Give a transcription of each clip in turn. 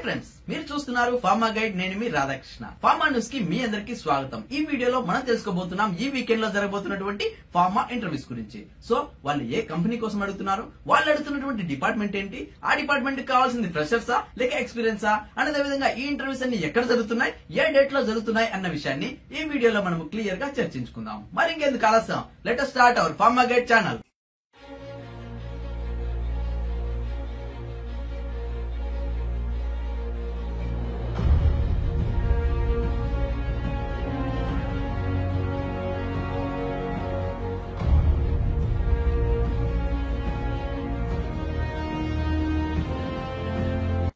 Friends, మీరు చూస్తున్నారు pharma guide. నేను మీ రాధాకృష్ణ. ఫార్మా న్యూస్ కి మీ అందరికి స్వాగతం. ఈ వీడియోలో మనం తెలుసుకోబోతున్నాం ఈ వీకెండ్ లో జరగబోతున్నటువంటి ఫార్మా ఇంటర్వ్యూస్ గురించి. సో వాళ్ళు ఏ కంపెనీ కోసం అడుగుతున్నారు, వాళ్ళు అడుగుతున్నటువంటి డిపార్ట్మెంట్ ఏంటి, ఆ డిపార్ట్మెంట్ కి కావాల్సింది ఫ్రెషర్సా లేక ఎక్స్పీరియన్సా, అదే విధంగా ఈ ఇంటర్వ్యూస్ అన్ని ఎక్కడ జరుగుతున్నాయి, ఏ డేట్ లో జరుగుతున్నాయి అన్న విషయాన్ని ఈ వీడియోలో మనం క్లియర్ గా చర్చించుకుందాం. మరి ఇంకెందుకు ఆలస్యం, let us start our pharma guide channel.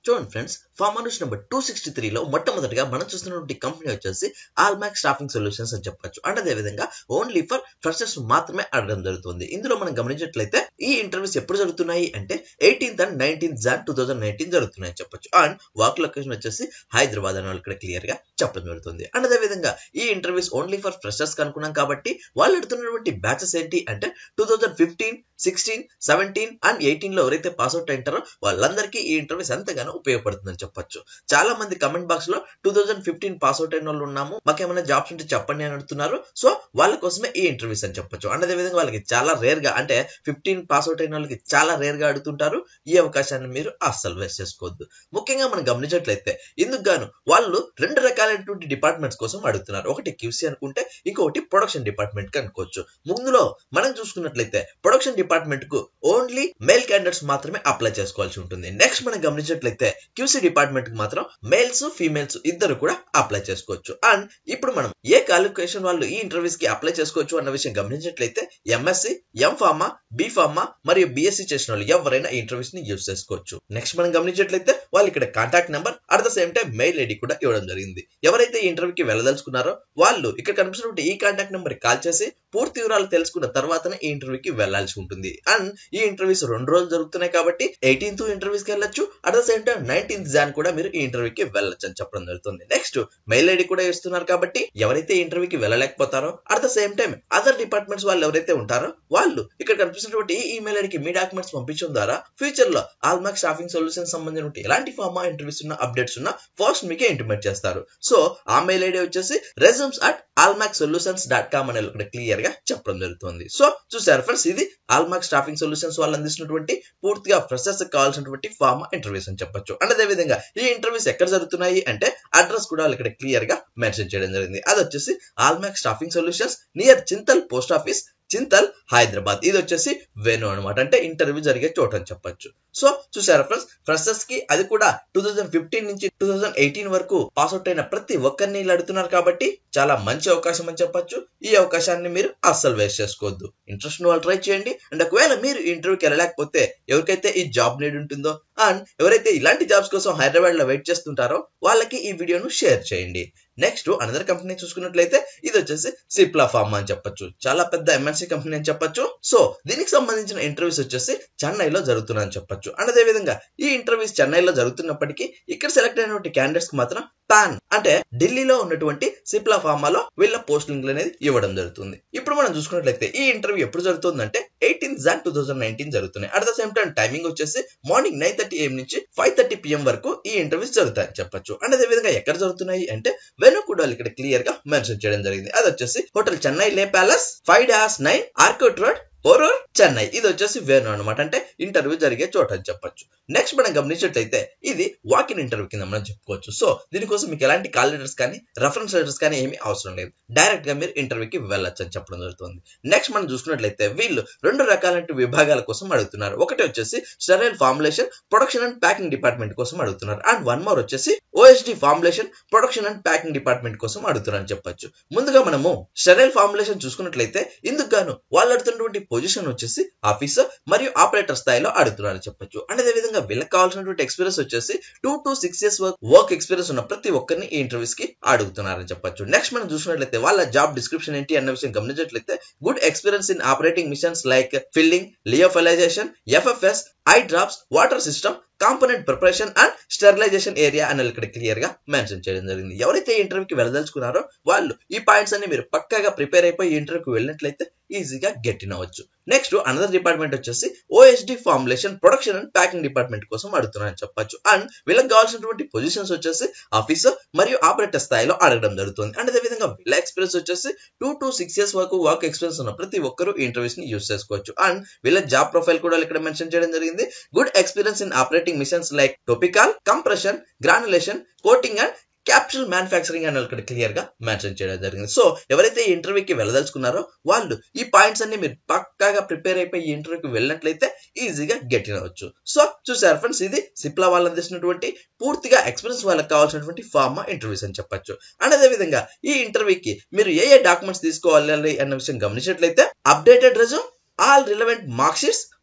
చూడండి ఫ్రెండ్స్, ఫార్మా న్యూస్ నెంబర్ 263 లో మొట్టమొదటిగా మనం చూస్తున్నటువంటి కంపెనీ వచ్చేసి ఆల్మాక్ స్టాఫింగ్ సొల్యూషన్స్ అని చెప్పొచ్చు. అండ్ అదే విధంగా ఓన్లీ ఫర్ ఫ్రెషర్స్ మాత్రమే అడగడం జరుగుతుంది. ఇందులో మనం గమనించినట్లయితే ఈ ఇంటర్వ్యూస్ ఎప్పుడు జరుగుతున్నాయి అంటే 18th and 19th Jan 2019 జరుగుతున్నాయి అని చెప్పొచ్చు. అండ్ వర్క్ లొకేషన్ వచ్చేసి హైదరాబాద్ అని వాళ్ళు ఇక్కడ క్లియర్ గా చెప్పడం జరుగుతుంది. అండ్ అదే విధంగా ఈ ఇంటర్వ్యూస్ ఓన్లీ ఫర్ ఫ్రెషర్స్ కనుక్కున్నాం కాబట్టి వాళ్ళు అడుగుతున్నటువంటి బ్యాచెస్ ఏంటి అంటే 2015, 16, 17 and 18 లో ఎవరైతే పాస్అవుట్ అయింటారో వాళ్ళందరికీ ఈ ఇంటర్వ్యూస్ ఎంతగానో ఉపయోగపడుతుందని చెప్పొచ్చు. చాలా మంది కమెంట్ బాక్స్ లో 2015 పాస్అవుట్ అయిన వాళ్ళు ఉన్నాము, మాకేమైనా జాబ్స్ ఉంటే చెప్పండి అని అడుగుతున్నారు. సో వాళ్ళ కోసమే ఈ ఇంటర్వ్యూస్ అని చెప్పొచ్చు. అండ్ అదే విధంగా వాళ్ళకి చాలా రేర్ గా, అంటే 15 పాస్అవుట్ అయిన వాళ్ళకి చాలా రేర్ గా అడుగుతుంటారు. ఈ అవకాశాన్ని మీరు అస్సలు వేస్ట్ చేసుకోవద్దు. ముఖ్యంగా మనం గమనించినట్లయితే ఇందుకు గాను వాళ్ళు రెండు రకాలైనటువంటి డిపార్ట్మెంట్స్ కోసం అడుగుతున్నారు. ఒకటి QC అనుకుంటే ఇంకొకటి ప్రొడక్షన్ డిపార్ట్మెంట్ కి అనుకోవచ్చు. ముందులో మనం చూసుకున్నట్లయితే ప్రొడక్షన్ డిపార్ట్మెంట్ కు ఓన్లీ మేల్ క్యాండిడేట్స్ మాత్రమే అప్లై చేసుకోవాల్సి ఉంటుంది. నెక్స్ట్ మనం గమనించినట్లయితే QC డిపార్ట్మెంట్ కి మాత్రం మేల్స్ ఫీమేల్స్ ఇద్దరు కూడా అప్లై చేసుకోవచ్చు. అండ్ ఇప్పుడు మనం ఏ క్వాలిఫికేషన్ వాళ్ళు ఈ ఇంటర్వ్యూస్ కి అప్లై చేసుకోవచ్చు అన్న విషయం గమనించినట్లయితే MSc, M.Pharma, B.Pharma మరియు BSc చేసిన వాళ్ళు ఎవరైనా ఈ ఇంటర్వ్యూస్ ని యూజ్ చేసుకోవచ్చు. నెక్స్ట్ మనం గమనించినట్లయితే వాళ్ళు ఇక్కడ contact number at the same time mail ID కూడా ఇవ్వడం జరిగింది. ఎవరైతే ఈ ఇంటర్వ్యూకి వెళ్ళదలుచుకున్నారో వాళ్ళు ఇక్కడ కనిపిస్తున్న ఈ కాంటాక్ట్ నెంబర్ కాల్ చేసి పూర్తి వివరాలు తెలుసుకున్న తర్వాతనే ఈ ఇంటర్వ్యూకి వెళ్లాల్సి ఉంటుంది. అండ్ ఈ ఇంటర్వ్యూస్ 2 రోజులు జరుగుతున్నాయి కాబట్టి 18th ఇంటర్వ్యూస్ కి వెళ్ళొచ్చు, at the same time 19th Jan కూడా మీరు ఈ ఇంటర్వ్యూకి వెళ్ళొచ్చు అని చెప్పడం జరుగుతుంది. నెక్స్ట్ మెయిల్ ఐడి కూడా ఇస్తున్నారు కాబట్టి ఎవరైతే ఈ ఇంటర్వ్యూకి వెళ్ళలేకపోతారో at the same time other departments వాళ్ళు ఎవరైతే ఉంటారో వాళ్ళు ఇక్కడ కనిపిస్తున్నటువంటి ఈ ఈమెయిల్ ఐడికి మీ డాక్యుమెంట్స్ పంపించడం ద్వారా ఫ్యూచర్ లో ఆల్మాక్ స్టాఫింగ్ సొల్యూషన్ సంబంధించిన ఎలాంటి ఫార్మా ఇంటర్వ్యూస్ ఉన్న అప్డేట్స్ ఉన్న ఫస్ట్ మీకే ఇంటిమేట్ చేస్తారు. సో ఆ మెయిల్ ఐడి వచ్చేసి resumes@almaksolutions.com అని ఇక్కడ క్లియర్ గా చెప్పడం జరుగుతుంది. సో చూసారు ఫ్రెండ్స్, ఇది ఆల్మాక్ స్టాఫింగ్ సొల్యూషన్స్ వాళ్ళు అందిస్తున్నటువంటి పూర్తిగా ఫ్రెషర్స్ కావాల్సినటువంటి ఫార్మా ఇంటర్వ్యూస్ అని చెప్పొచ్చు. అండ్ అదే విధంగా ఈ ఇంటర్వ్యూస్ ఎక్కడ జరుగుతున్నాయి అంటే అడ్రస్ కూడా వాళ్ళు ఇక్కడ క్లియర్ గా మెన్షన్ చేయడం జరిగింది. అది వచ్చేసి Almac staffing solutions near Chintal post office, Chintal, Hyderabad. ఇది వచ్చేసి వెను అనమాట, అంటే ఇంటర్వ్యూ జరిగే చోట అని చెప్పొచ్చు. సో చూసారా ఫ్రెండ్స్, ఫ్రెషర్స్ కి అది కూడా 2015 నుంచి 2018 వరకు పాస్అవుట్ అయిన ప్రతి ఒక్కరిని అడుగుతున్నారు కాబట్టి చాలా మంచి అవకాశం అని చెప్పొచ్చు. ఈ అవకాశాన్ని మీరు అస్సలు వేస్ట్ చేసుకోవద్దు. ఇంట్రెస్ట్ వాళ్ళు ట్రై చేయండి. అండ్ ఒకవేళ మీరు ఇంటర్వ్యూకి వెళ్ళలేకపోతే ఎవరికైతే ఈ జాబ్ నీడ్ ఉంటుందో అండ్ ఎవరైతే ఇలాంటి జాబ్స్ కోసం హైదరాబాద్ లో వెయిట్ చేస్తుంటారో వాళ్ళకి ఈ వీడియోను షేర్ చేయండి. నెక్స్ట్ అనదర్ కంపెనీ చూసుకున్నట్లయితే ఇది వచ్చేసి సిప్లా ఫార్మా అని చెప్పొచ్చు. చాలా పెద్ద MNC కంపెనీ అని చెప్పొచ్చు. సో దీనికి సంబంధించిన ఇంటర్వ్యూస్ వచ్చేసి చెన్నైలో జరుగుతున్నాయని చెప్పొచ్చు. అండ్ అదే విధంగా ఈ ఇంటర్వ్యూస్ చెన్నైలో జరుగుతున్నప్పటికీ ఇక్కడ సెలెక్ట్ అయినటువంటి క్యాండిడేట్స్ కి మాత్రం పాన్ అంటే ఢిల్లీలో ఉన్నటువంటి సిప్లా ఫార్మాలో వీళ్ళ పోస్టింగ్ అనేది ఇవ్వడం జరుగుతుంది. ఇప్పుడు మనం చూసుకున్నట్లయితే ఈ ఇంటర్వ్యూ ఎప్పుడు జరుగుతుందంటే 18th Jan 2019 జరుగుతున్నాయి. At the same time timing వచ్చేసి మార్నింగ్ 9:30 AM నుంచి 5:30 PM వరకు ఈ ఇంటర్వ్యూస్ జరుగుతాయని చెప్పొచ్చు. అండ్ అదే విధంగా ఎక్కడ జరుగుతున్నాయి అంటే వెను కూడా ఇక్కడ క్లియర్ గా మెన్షన్ చేయడం జరిగింది. అది వచ్చేసి హోటల్ చెన్నై లే ప్యాలెస్, 5-9 ఆర్కోట్ రోడ్, పోరూర్, చెన్నై. ఇది వచ్చేసి వేను అనమాట, అంటే ఇంటర్వ్యూ జరిగే చోట అని చెప్పొచ్చు. నెక్స్ట్ మనం గమనించినట్లయితే ఇది వాక్ ఇన్ ఇంటర్వ్యూ కింద మనం చెప్పుకోవచ్చు. సో దీనికోసం మీకు ఎలాంటి కాల్ లెటర్స్ కానీ రెఫరెన్స్ లెటర్స్ కానీ ఏమీ అవసరం లేదు. డైరెక్ట్ గా మీరు ఇంటర్వ్యూకి వెళ్ళొచ్చు అని చెప్పడం జరుగుతుంది. నెక్స్ట్ మనం చూసుకున్నట్లయితే వీళ్ళు 2 రకాల విభాగాల కోసం అడుగుతున్నారు. ఒకటి వచ్చేసి sterile formulation, production and packing department కోసం అడుగుతున్నారు. అండ్ వన్ మోర్ వచ్చేసి OSD formulation, production and packing department కోసం అడుగుతున్నారు అని చెప్పొచ్చు. ముందుగా మనము స్టెరైల్ ఫార్ములేషన్ చూసుకున్నట్లయితే ఇందుకు గాను వాళ్ళు అడుగుతున్నటువంటి పొజిషన్ వచ్చేసి ఆఫీసర్ మరియు ఆపరేటర్ స్థాయిలో అడుగుతున్నారని చెప్పొచ్చు. అండ్ అదే విధంగా వీళ్ళకి కావాల్సినటువంటి ఎక్స్పీరియన్స్ వచ్చేసి 2 to 6 years వర్క్ ఎక్స్పీరియన్స్ ఉన్న ప్రతి ఒక్కరిని ఈ ఇంటర్వ్యూస్ కి అడుగుతున్నారని చెప్పొచ్చు. నెక్స్ట్ మనం చూసినట్లయితే వాళ్ళ జాబ్ డిస్క్రిప్షన్ ఏంటి అన్న విషయం గమనించినట్లయితే good experience in operating machines like filling, lyophilization, FFS, eye drops, water system, component preparation and sterilization area అని ఇక్కడ క్లియర్ గా మెన్షన్ చేయడం జరిగింది. ఎవరైతే ఇంటర్వ్యూకి వెళ్ళదలుచుకున్నారో వాళ్ళు ఈ పాయింట్స్ అన్ని మీరు పక్కాగా ప్రిపేర్ అయిపోయి ఇంటర్వ్యూకి వెళ్ళినట్లయితే ఈజీగా గెట్ ఇన్ అవ్వచ్చు. నెక్స్ట్ అనదర్ డిపార్ట్మెంట్ వచ్చేసి OSD formulation production and packing department కోసం అడుగుతున్నారని చెప్పొచ్చు. అండ్ వీళ్ళకి కావాల్సినటువంటి పొజిషన్స్ వచ్చేసి ఆఫీసర్ మరియు ఆపరేటర్ స్థాయిలో అడగడం జరుగుతుంది. అండ్ అదే విధంగా వీళ్ళ ఎక్స్పీరియన్స్ వచ్చేసి 2 to 6 years వరకు వర్క్ ఎక్స్పీరియన్స్ ఉన్న ప్రతి ఒక్కరు ఇంటర్వ్యూస్ ని యూస్ చేసుకోవచ్చు. అండ్ వీళ్ళ జాబ్ ప్రొఫైల్ కూడా ఇక్కడ మెన్షన్ చేయడం జరిగింది. Good experience in operating machines like topical, compression, granulation, coating and capsule manufacturing అని ఇక్కడ క్లియర్ గా మెన్షన్ చేయడం జరిగింది. సో ఎవరైతే ఈ ఇంటర్వ్యూకి వెళ్ళదలుచుకున్నారో వాళ్ళు ఈ పాయింట్స్ అన్ని మీరు పక్కాగా ప్రిపేర్ అయిపోయి ఈ ఇంటర్వ్యూకి వెళ్ళినట్లయితే ఈజీగా గెట్ ఇన్ అవ్వచ్చు. సో చూసారు ఫ్రెండ్స్, ఇది సిప్లా వాళ్ళు అందిస్తున్నటువంటి పూర్తిగా ఎక్స్పీరియన్స్ వాళ్ళకి కావాల్సినటువంటి ఫార్మా ఇంటర్వ్యూస్ అని చెప్పొచ్చు. అండ్ అదే విధంగా ఈ ఇంటర్వ్యూకి మీరు ఏ డాక్యుమెంట్స్ తీసుకోవాలి అన్న విషయం గమనించినట్లయితే updated resume, all relevant mark sheets,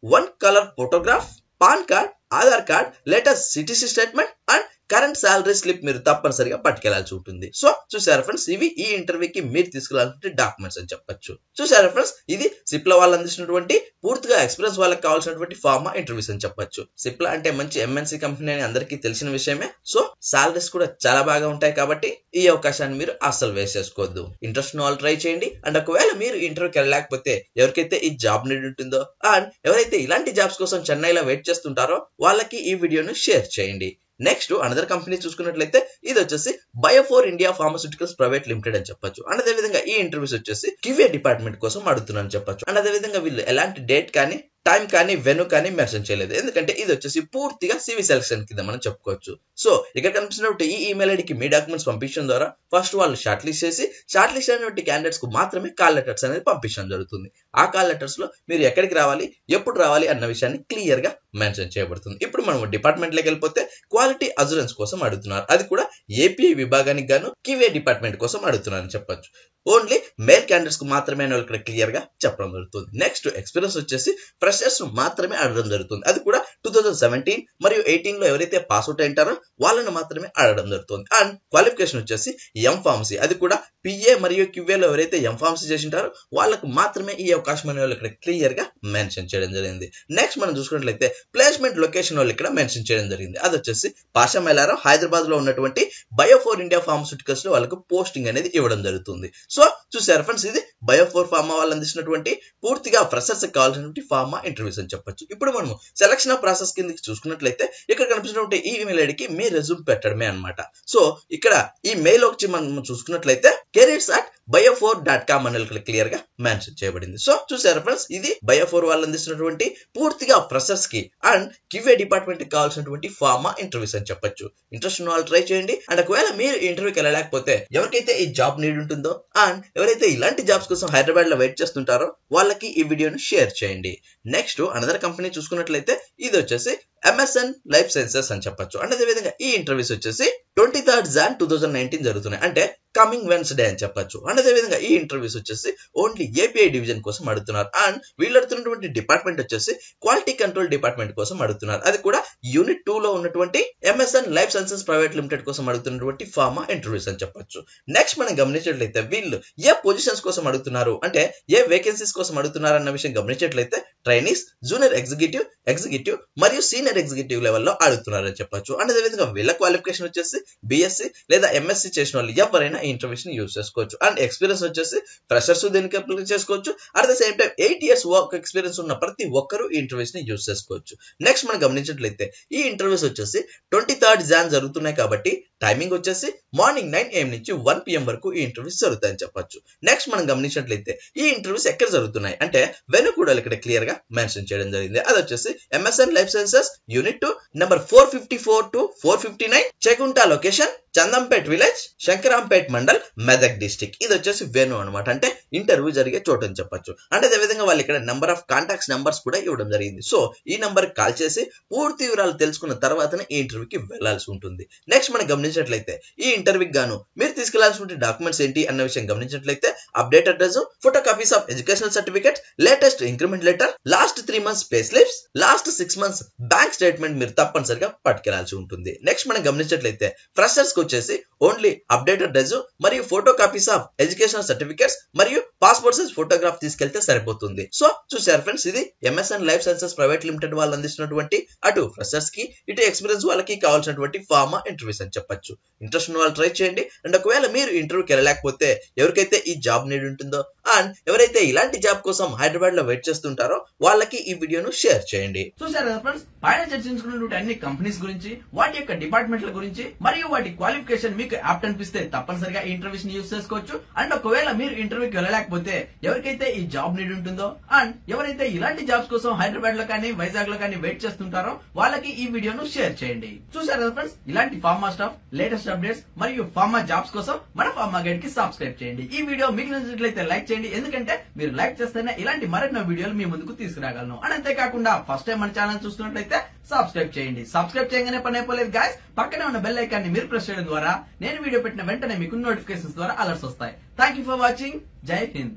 1 colour photograph, pan card, Aadhaar card, latest CTC statement and current salary slip మీరు తప్పనిసరిగా పట్టుకెళ్లాల్సి ఉంటుంది. సో చూసారా ఫ్రెండ్స్, ఇవి ఈ ఇంటర్వ్యూకి మీరు తీసుకెళ్లాల్సిన డాక్యుమెంట్స్ అని చెప్పొచ్చు. చూసారా ఫ్రెండ్స్, ఇది సిప్లా వాళ్ళు అందించినటువంటి పూర్తిగా ఎక్స్పీరియన్స్ వాళ్ళకి కావాల్సినటువంటి ఫార్మా ఇంటర్వ్యూస్ అని చెప్పొచ్చు. సిప్లా అంటే మంచి MNC కంపెనీ అని అందరికీ తెలిసిన విషయమే. సో సాలరీస్ కూడా చాలా బాగా ఉంటాయి కాబట్టి ఈ అవకాశాన్ని మీరు అస్సలు వేస్ట్ చేసుకోవద్దు. ఇంట్రెస్ట్ ఉన్న వాళ్ళు ట్రై చేయండి. అండ్ ఒకవేళ మీరు ఇంటర్వ్యూకి వెళ్ళలేకపోతే ఎవరికైతే ఈ జాబ్ నీడ్ ఉంటుందో అండ్ ఎవరైతే ఇలాంటి జాబ్స్ కోసం చెన్నైలో వెయిట్ చేస్తుంటారో వాళ్ళకి ఈ వీడియోను షేర్ చేయండి. నెక్స్ట్ అనదర్ కంపెనీ చూసుకున్నట్లయితే ఇది వచ్చేసి Biophore India pharmaceuticals private limited అని చెప్పొచ్చు. అండ్ అదే విధంగా ఈ ఇంటర్వ్యూస్ వచ్చేసి QA డిపార్ట్మెంట్ కోసం అడుగుతున్నారని చెప్పొచ్చు. అండ్ అదే విధంగా వీళ్ళు ఎలాంటి డేట్ కానీ టైం కానీ వెను కానీ మెన్షన్ చేయలేదు. ఎందుకంటే ఇది వచ్చేసి పూర్తిగా CV సెలక్షన్ కింద మనం చెప్పుకోవచ్చు. సో ఇక్కడ కనిపిస్తున్నట్టు ఈ ఈమెయిల్ ఐడికి మీ డాక్యుమెంట్స్ పంపించడం ద్వారా ఫస్ట్ వాళ్ళు షార్ట్ లిస్ట్ చేసి షార్ట్ లిస్ట్ అయినటువంటి క్యాండిడేట్స్ కు మాత్రమే కాల్ లెటర్స్ అనేది పంపించడం జరుగుతుంది. ఆ కాల్ లెటర్స్ లో మీరు ఎక్కడికి రావాలి, ఎప్పుడు రావాలి అన్న విషయాన్ని క్లియర్ గా మెన్షన్ చేయబడుతుంది. ఇప్పుడు మనం డిపార్ట్మెంట్ లోకి వెళ్ళిపోతే క్వాలిటీ అజురెన్స్ కోసం అడుగుతున్నారు. అది కూడా API విభాగానికి గాను QA డిపార్ట్మెంట్ కోసం అడుగుతున్నారని చెప్పొచ్చు. ఓన్లీ మేల్ క్యాండిడేట్స్ కు మాత్రమే ఇక్కడ క్లియర్ గా చెప్పడం జరుగుతుంది. నెక్స్ట్ ఎక్స్పీరియన్స్ వచ్చేసి ఫ్రెషర్స్ మాత్రమే అడగడం జరుగుతుంది. అది కూడా 2017 మరియు 18 లో ఎవరైతే పాస్ అవుట్ అయింటారో వాళ్ళని మాత్రమే అడగడం జరుగుతుంది. అండ్ క్వాలిఫికేషన్ వచ్చేసి M.Pharmacy, అది కూడా PA మరియు QA లో ఎవరైతే M.Pharmacy చేసింటారో వాళ్ళకు మాత్రమే ఈ అవకాశం అనే వాళ్ళు ఇక్కడ క్లియర్ గా మెన్షన్ చేయడం జరిగింది. నెక్స్ట్ మనం చూసుకున్నట్లయితే ప్లేస్మెంట్ లొకేషన్ వాళ్ళు ఇక్కడ మెన్షన్ చేయడం జరిగింది. అది వచ్చేసి పాషా మైలారం హైదరాబాద్ లో ఉన్నటువంటి బయోఫోర్ ఇండియా ఫార్మాస్యూటికల్స్ లో వాళ్ళకు పోస్టింగ్ అనేది ఇవ్వడం జరుగుతుంది. సో చూసారు ఫ్రెండ్స్, ఇది బయోఫోర్ ఫార్మా వాళ్ళు అందిస్తున్నటువంటి పూర్తిగా ఫ్రెషర్స్ కావాల్సినటువంటి ఫార్మా ఇంటర్వ్యూస్ అని చెప్పొచ్చు. ఇప్పుడు మనం సెలక్షన్ ఆఫ్ ప్రాసెస్ కిందకి చూసుకున్నట్లయితే ఇక్కడ కనిపిస్తున్నటువంటి ఈ ఈమెయిల్ ఐడికి మీ రెజ్యూమ్ పెట్టడమే అన్నమాట. సో ఇక్కడ ఈ మెయిల్ వచ్చి మనం చూసుకున్నట్లయితే careers@biofor.com అని క్లియర్ గా మెన్షన్ చేయబడింది. సో చూసారు ఫ్రెండ్స్, ఇది బయోఫోర్ వాళ్ళు అందిస్తున్నటువంటి పూర్తిగా ఫ్రెషర్స్ కి అండ్ QA డిపార్ట్మెంట్ కి కావాల్సినటువంటి ఫార్మా ఇంటర్వ్యూస్ అని చెప్పొచ్చు. ఇంట్రెస్ట్ ఉన్న వాళ్ళు ట్రై చేయండి. అండ్ ఒకవేళ మీరు ఇంటర్వ్యూకి వెళ్ళలేకపోతే ఎవరికైతే ఈ జాబ్ నీడ్ ఉంటుందో అండ్ ఎవరైతే ఇలాంటి జాబ్స్ కోసం హైదరాబాద్ లో వెయిట్ చేస్తుంటారో వాళ్ళకి ఈ వీడియోను షేర్ చేయండి. నెక్స్ట్ అనదర్ కంపెనీ చూసుకున్నట్లయితే ఇది వచ్చేసి MSN లైఫ్ సైన్సెస్ అని చెప్పొచ్చు. అండ్ అదే విధంగా ఈ ఇంటర్వ్యూస్ వచ్చేసి 23rd Jan 2019 జరుగుతున్నాయి. అంటే కమింగ్ వెన్స్డే అని చెప్పొచ్చు. అండ్ అదే విధంగా ఈ ఇంటర్వ్యూస్ వచ్చేసి ఓన్లీ API డివిజన్ కోసం అడుగుతున్నారు. అండ్ వీళ్ళు అడుగుతున్నటువంటి డిపార్ట్మెంట్ వచ్చేసి క్వాలిటీ కంట్రోల్ డిపార్ట్మెంట్ కోసం అడుగుతున్నారు. అది కూడా యూనిట్ 2 లో ఉన్నటువంటి MSN life sciences private limited కోసం అడుగుతున్నటువంటి ఫార్మా ఇంటర్వ్యూస్ అని చెప్పొచ్చు. నెక్స్ట్ మనం గమనించినట్లయితే వీళ్ళు ఏ పొజిషన్స్ కోసం అడుగుతున్నారు అంటే ఏ వేకెన్సీస్ కోసం అడుగుతున్నారు అన్న విషయం గమనించినట్లయితే ట్రైనీస్, జూనియర్ ఎగ్జిక్యూటివ్ మరియు సీనియర్ ఎగ్జిక్యూటివ్ లెవెల్లో అడుగుతున్నారని చెప్పొచ్చు. అండ్ అదే విధంగా వీళ్ళ క్వాలిఫికేషన్ వచ్చేసి BSc లేదా MSc చేసిన వాళ్ళు ఎవరైనా ఈ ఇంటర్వ్యూస్ ని యూజ్ చేసుకోవచ్చు. అండ్ ఎక్స్పీరియన్స్ వచ్చేసి ఫ్రెషర్స్ దీనికి అప్లై చేసుకోవచ్చు. At the same time 8 years work experience ఉన్న ప్రతి ఒక్కరు ఈ ఇంటర్వ్యూస్ ని యూజ్ చేసుకోవచ్చు. నెక్స్ట్ మనం గమనించినట్లయితే ఈ ఇంటర్వ్యూస్ వచ్చేసి 23rd Jan జరుగుతున్నాయి కాబట్టి టైమింగ్ వచ్చేసి మార్నింగ్ 9 AM నుంచి 1 PM వరకు ఈ ఇంటర్వ్యూస్ జరుగుతాయని చెప్పొచ్చు. నెక్స్ట్ మనం గమనించినట్లయితే ఈ ఇంటర్వ్యూస్ ఎక్కడ జరుగుతున్నాయి అంటే వెను కూడా ఇక్కడ క్లియర్ గా మెన్షన్ చేయడం జరిగింది. అది వచ్చేసి MSN life sciences unit 2 number 454 to 459 Chegunta location, Chandampet village, Shankarampet mandal, Medak district. ఇది వచ్చేసి వెను అనమాట, అంటే ఇంటర్వ్యూ జరిగే చోటు అని చెప్పొచ్చు. అంటే అదే విధంగా వాళ్ళు ఇక్కడ నెంబర్ ఆఫ్ కాంటాక్ట్స్ నెంబర్స్ కూడా ఇవ్వడం జరిగింది. సో ఈ నంబర్ కాల్ చేసి పూర్తి వివరాలు తెలుసుకున్న తర్వాతనే ఈ ఇంటర్వ్యూకి వెళ్లాల్సి ఉంటుంది. నెక్స్ట్ మనం గమనించినట్లయితే ఈ ఇంటర్వ్యూకి గాను మీరు తీసుకెళ్లాల్సిన డాక్యుమెంట్స్ ఏంటి అన్న విషయం గమనించినట్లయితే updated resume, photo copies of educational certificate, latest increment letter, last 3 months pay slips, last 6 months bank statement మీరు తప్పనిసరిగా పట్టుకెళ్లాల్సి ఉంటుంది. నెక్స్ట్ మనం గమనించినట్లయితే ఫ్రెషర్స్ కి వచ్చేసి ఓన్లీ అప్డేటెడ్ రెజ్యూమ్ మరియు photo copies of educational certificates మరియు పాస్పోర్ట్ సైజ్ ఫోటోగ్రాఫ్ తీసుకెళ్తే సరిపోతుంది. సో చూసారు ఫ్రెండ్స్, ఇది MSN life sciences private limited వాళ్ళు అందిస్తున్నటువంటి అటు ఫ్రెషర్స్ కి ఇటు ఎక్స్పీరియన్స్ వాళ్ళకి కావాల్సినటువంటి ఫార్మా ఇంటర్వ్యూస్ అని చెప్పొచ్చు. ఇంట్రెస్ట్ ఉన్న వాళ్ళు ట్రై చేయండి. అండ్ ఒకవేళ మీరు ఇంటర్వ్యూకి వెళ్ళలేకపోతే ఎవరికైతే ఈ జాబ్ నీడ్ ఉంటుందో అండ్ ఎవరైతే ఇలాంటి జాబ్ కోసం హైదరాబాద్ లో వెయిట్ చేస్తుంటారో వాళ్ళకి ఈ వీడియోను షేర్ చేయండి. చూసారు కదా ఫ్రెండ్స్, పైన చర్చించుకున్నటువంటి అన్ని కంపెనీస్ గురించి, వాటి యొక్క డిపార్ట్మెంట్ల గురించి మరియు వాటి క్వాలిఫికేషన్ మీకు యాప్ట్ అనిపిస్తే తప్పనిసరిగా ఈ ఇంటర్వ్యూస్ ని యూజ్ చేసుకోవచ్చు. అండ్ ఒకవేళ మీరు ఇంటర్వ్యూకి వెళ్ళలేకపోతే ఎవరికైతే ఈ జాబ్ నీడ్ ఉంటుందో అండ్ ఎవరైతే ఇలాంటి జాబ్స్ కోసం హైదరాబాద్ లో కానీ వైజాగ్ లో కానీ వెయిట్ చేస్తుంటారో వాళ్ళకి ఈ వీడియోను షేర్ చేయండి. చూసారు కదా ఫ్రెండ్స్, ఇలాంటి ఫార్మా స్టాఫ్, లేటెస్ట్ అప్డేట్స్ మరియు ఫార్మా జాబ్స్ కోసం మన ఫార్మా గైడ్ కి సబ్స్క్రైబ్ చేయండి. ఈ వీడియో మీకు నచ్చినట్లయితే లైక్ చేయండి, ఎందుకంటే మీరు లైక్ చేస్తేనే ఇలాంటి మరెన్నో వీడియోలు మీ ముందుకు తీసుకురాగలను. అండ్ అంతేకాకుండా ఫస్ట్ టైం మన ఛానల్ చూస్తున్నట్లయితే సబ్స్క్రైబ్ చేయండి. సబ్స్క్రైబ్ చేయగానే పని అయిపోలేదు గాయస్, పక్కనే ఉన్న బెల్ ఐకాన్ ని మీరు ప్రెస్ చేయడం ద్వారా నేను వీడియో పెట్టిన వెంటనే మీకు నోటిఫికేషన్స్ ద్వారా అలర్ట్స్ వస్తాయి. Thank you for watching. జై హింద్.